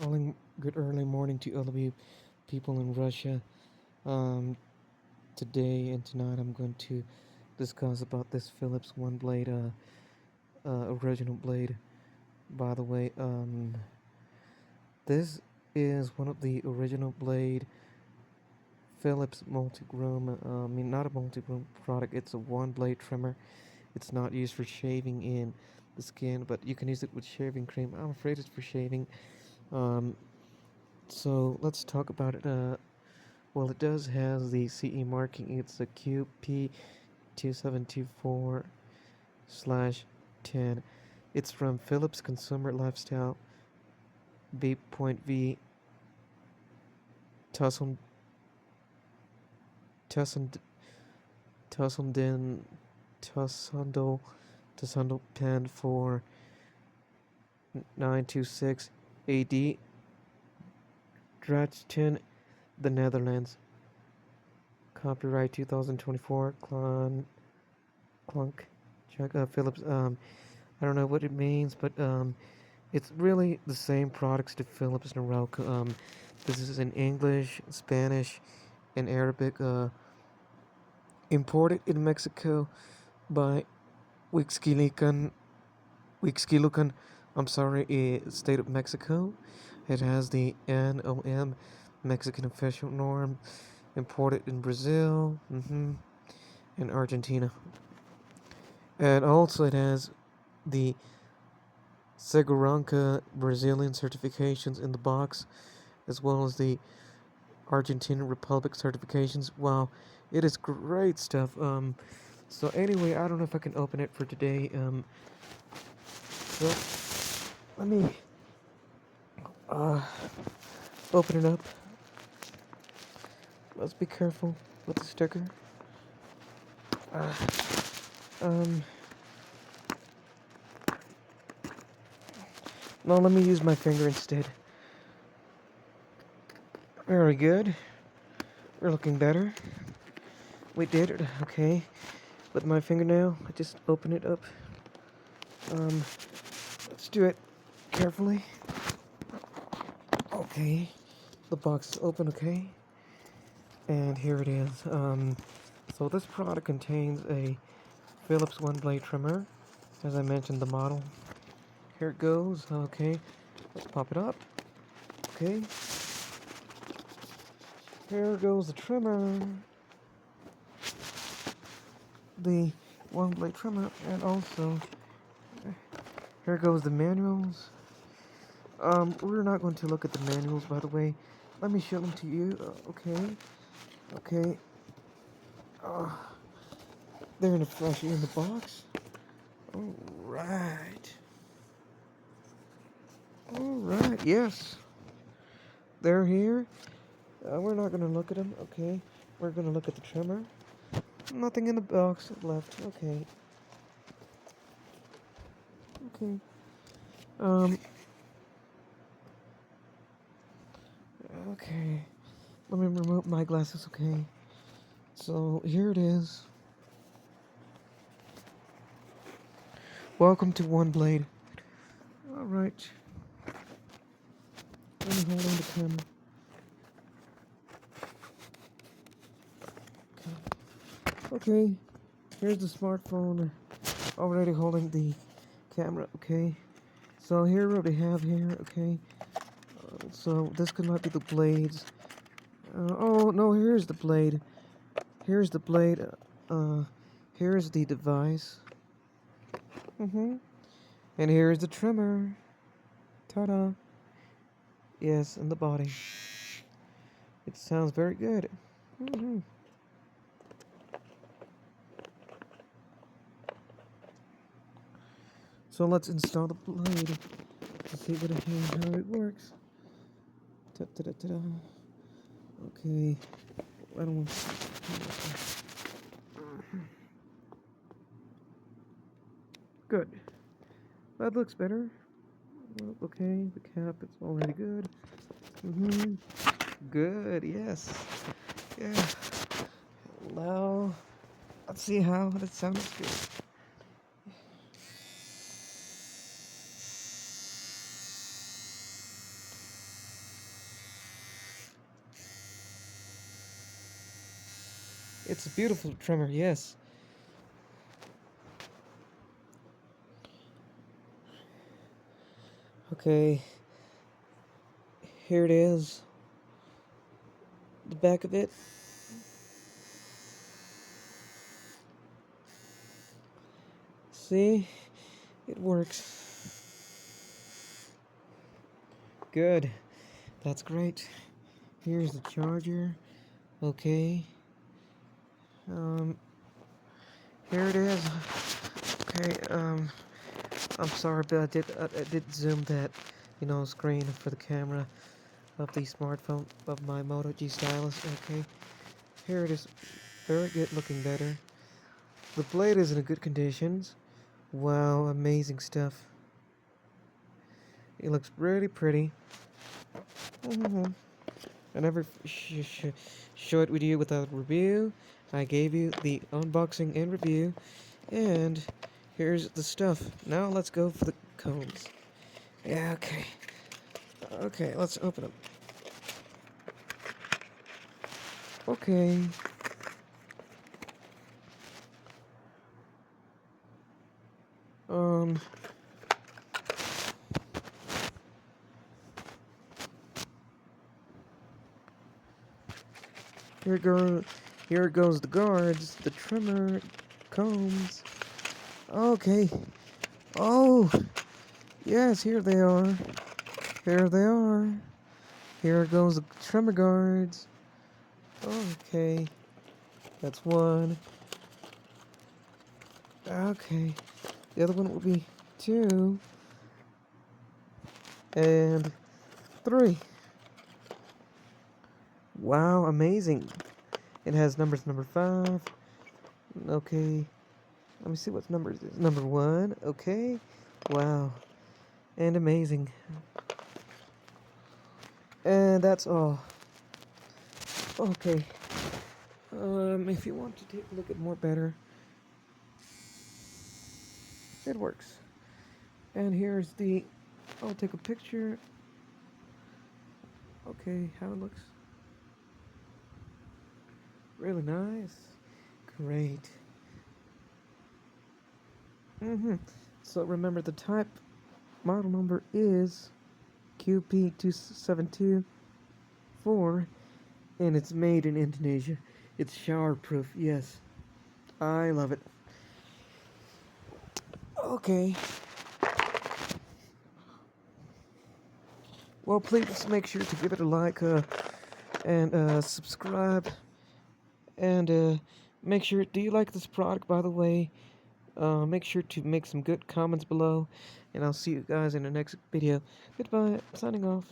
good early morning to all of you people in Russia. Um, Today and tonight I'm going to discuss about this Phillips one blade, original blade. By the way, this is one of the original blade Phillips multi-groom. Not a multi-groom product. It's a one blade trimmer. It's not used for shaving in the skin, but you can use it with shaving cream. I'm afraid it's for shaving. Um, so let's talk about it. Well, it does has the CE marking. It's a QP2724 slash 10. It's from Phillips Consumer Lifestyle B.V Tussle Tussend Tussenden Tussundle pen for 926 AD Drachten, the Netherlands. Copyright 2024 Clunk check Phillips. I don't know what it means, but it's really the same products to Phillips and Roku. This is in English, Spanish, and Arabic. Imported in Mexico by Wixquilucan. Wixquilucan. I'm sorry, state of Mexico. It has the NOM, Mexican official norm. Imported in Brazil, and Argentina. And also it has the Seguranca Brazilian certifications in the box, as well as the Argentine Republic certifications. Wow, it is great stuff. So anyway, I don't know if I can open it for today. So let me open it up. Let's be careful with the sticker. No, let me use my finger instead. Very good. We're looking better. We did it. Okay. With my fingernail, I just open it up. Let's do it carefully. Okay. The box is open, okay? And here it is. So this product contains a Phillips one blade trimmer. As I mentioned, the model. Here it goes. Okay. Let's pop it up. Okay. Here goes the trimmer. The one blade trimmer, and also here goes the manuals. We're not going to look at the manuals, by the way. Let me show them to you. Okay. They're in the box. Alright, yes. They're here. We're not gonna look at them, okay? We're gonna look at the trimmer. Nothing in the box left, okay. Okay. Let me remove my glasses, okay? So, here it is. Welcome to One Blade. Alright. Let me hold on the camera. Okay. Here's the smartphone already holding the camera, okay? So here what we have here, okay? So this could not be the blades. Oh, no, here's the blade. Here's the blade. Here's the device. And here's the trimmer. Ta-da. Yes, and the body. It sounds very good. So let's install the blade to see how it works. Ta-da-da-da-da. Okay. I don't want. Good. That looks better. Okay, the cap is already good. Good, yes. Yeah. Now, let's see how that sounds good. It's a beautiful trimmer, yes. Okay, here it is. The back of it. See? It works. Good. That's great. Here's the charger. Okay. Here it is. Okay, I'm sorry, but I did zoom that, screen for the camera of the smartphone of my Moto G stylus. Okay, here it is. Very good, looking better. The blade is in good conditions. Wow, amazing stuff. It looks really pretty. I never show it with you without a review. I gave you the unboxing and review, and here's the stuff. Now let's go for the combs. Yeah, okay. Okay, let's open them. Okay. Um. Here goes the guards, the trimmer, combs. Okay. Oh, yes, here they are. Here they are. Here goes the trimmer guards. Okay. That's one. Okay. The other one will be 2. And 3. Wow, amazing. It has number 5. Okay. Let me see what number is. Number 1. Okay. Wow. And amazing. And that's all. Okay. If you want to take a look at more better, it works. And here's the, I'll take a picture. Okay, how it looks. Really nice. Great. So remember, the type model number is QP2724, and it's made in Indonesia. It's shower proof, yes. I love it. Okay. Well, please make sure to give it a like and subscribe. And make sure, do you like this product, by the way? Make sure to make some good comments below. And I'll see you guys in the next video. Goodbye. Signing off.